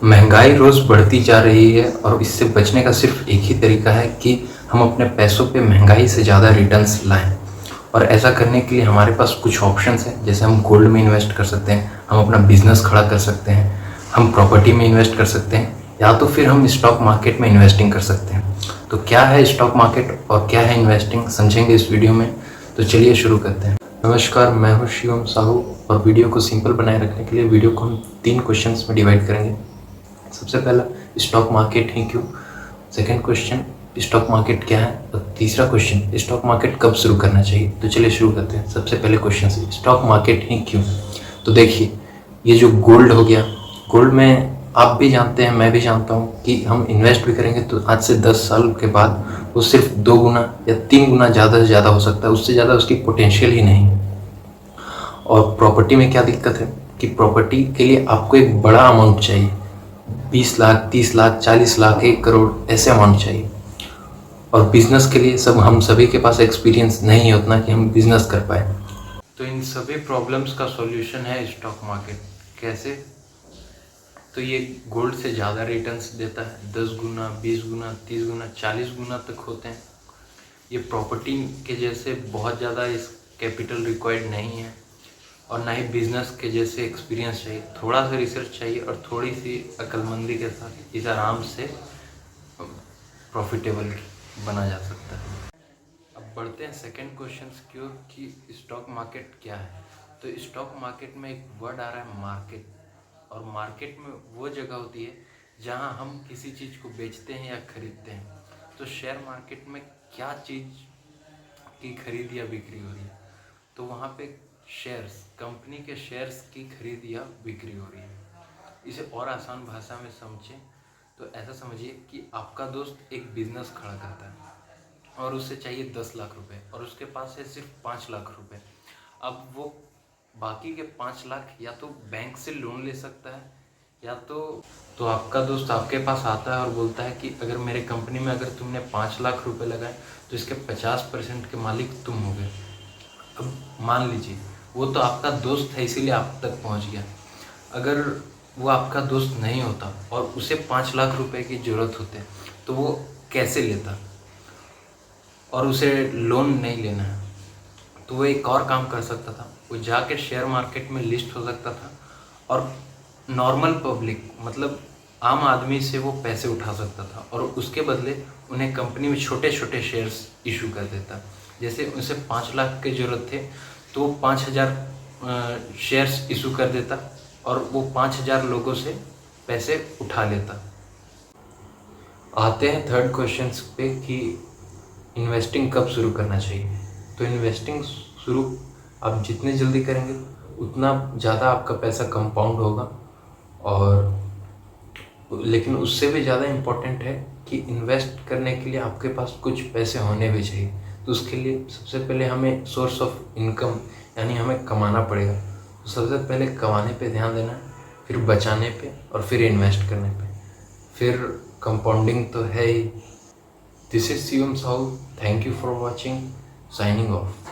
महंगाई रोज़ बढ़ती जा रही है और इससे बचने का सिर्फ एक ही तरीका है कि हम अपने पैसों पे महंगाई से ज़्यादा रिटर्न्स लाएं। और ऐसा करने के लिए हमारे पास कुछ ऑप्शंस हैं, जैसे हम गोल्ड में इन्वेस्ट कर सकते हैं, हम अपना बिजनेस खड़ा कर सकते हैं, हम प्रॉपर्टी में इन्वेस्ट कर सकते हैं, या तो फिर हम स्टॉक मार्केट में इन्वेस्टिंग कर सकते हैं। तो क्या है स्टॉक मार्केट और क्या है इन्वेस्टिंग, समझेंगे इस वीडियो में। तो चलिए शुरू करते हैं। नमस्कार, मैं हूँ शिवम साहू और वीडियो को सिंपल बनाए रखने के लिए वीडियो को हम 3 क्वेश्चंस में डिवाइड करेंगे। सबसे पहला, स्टॉक मार्केट ही क्यों। सेकंड क्वेश्चन, स्टॉक मार्केट क्या है। और तीसरा क्वेश्चन, स्टॉक मार्केट कब शुरू करना चाहिए। तो चलिए शुरू करते हैं। सबसे पहले क्वेश्चन से, स्टॉक मार्केट ही क्यों। तो देखिए, ये जो गोल्ड हो गया, गोल्ड में आप भी जानते हैं, मैं भी जानता हूँ कि हम इन्वेस्ट भी करेंगे तो आज से 10 साल के बाद वो सिर्फ 2 गुना या 3 गुना ज़्यादा से ज़्यादा हो सकता है, उससे ज़्यादा उसकी पोटेंशियल ही नहीं। और प्रॉपर्टी में क्या दिक्कत है कि प्रॉपर्टी के लिए आपको एक बड़ा अमाउंट चाहिए, 20 लाख, 30 लाख, 40 लाख, 1 करोड़ ऐसे अमाउंट चाहिए। और बिजनेस के लिए हम सभी के पास एक्सपीरियंस नहीं है उतना कि हम बिजनेस कर पाए। तो इन सभी प्रॉब्लम्स का सॉल्यूशन है स्टॉक मार्केट। कैसे? तो ये गोल्ड से ज़्यादा रिटर्न्स देता है, 10 गुना, 20 गुना, 30 गुना, 40 गुना तक होते हैं। ये प्रॉपर्टी के जैसे बहुत ज़्यादा इस कैपिटल रिक्वायर्ड नहीं है, और ना ही बिजनेस के जैसे एक्सपीरियंस चाहिए। थोड़ा सा रिसर्च चाहिए और थोड़ी सी अक्लमंदी के साथ इस आराम से प्रॉफिटेबल बना जा सकता है। अब बढ़ते हैं सेकंड क्वेश्चन की ओर कि स्टॉक मार्केट क्या है। तो स्टॉक मार्केट में एक वर्ड आ रहा है मार्केट, और मार्केट में वो जगह होती है जहां हम किसी चीज़ को बेचते हैं या खरीदते हैं। तो शेयर मार्केट में क्या चीज़ की खरीद या बिक्री हो रही है, तो वहाँ पे शेयर्स, कंपनी के शेयर्स की खरीद या बिक्री हो रही है। इसे और आसान भाषा में समझें तो ऐसा समझिए कि आपका दोस्त एक बिजनेस खड़ा करता है और उसे चाहिए 10 लाख रुपए और उसके पास है सिर्फ 5 लाख रुपए। अब वो बाकी के 5 लाख या तो बैंक से लोन ले सकता है, या तो आपका दोस्त आपके पास आता है और बोलता है कि अगर मेरे कंपनी में अगर तुमने 5 लाख रुपए लगाए तो इसके 50% के मालिक तुम हो गए। अब मान लीजिए वो तो आपका दोस्त है इसीलिए आप तक पहुंच गया। अगर वो आपका दोस्त नहीं होता और उसे 5 लाख रुपए की ज़रूरत होते तो वो कैसे लेता, और उसे लोन नहीं लेना है तो वो एक और काम कर सकता था, वो जाके शेयर मार्केट में लिस्ट हो सकता था और नॉर्मल पब्लिक मतलब आम आदमी से वो पैसे उठा सकता था, और उसके बदले उन्हें कंपनी में छोटे छोटे शेयर्स इशू कर देता। जैसे उसे 5 लाख की ज़रूरत थे तो 5,000 शेयर्स इशू कर देता और वो 5,000 लोगों से पैसे उठा लेता। आते हैं थर्ड क्वेश्चन पे कि इन्वेस्टिंग कब शुरू करना चाहिए। तो इन्वेस्टिंग शुरू आप जितने जल्दी करेंगे उतना ज़्यादा आपका पैसा कंपाउंड होगा, और लेकिन उससे भी ज़्यादा इम्पोर्टेंट है कि इन्वेस्ट करने के लिए आपके पास कुछ पैसे होने भी चाहिए। तो उसके लिए सबसे पहले हमें सोर्स ऑफ इनकम यानी हमें कमाना पड़ेगा। तो सबसे पहले कमाने पे ध्यान देना है, फिर बचाने पे, और फिर इन्वेस्ट करने पे, फिर कंपाउंडिंग तो है ही। This is Shivam Sahu, thank you for watching, signing of.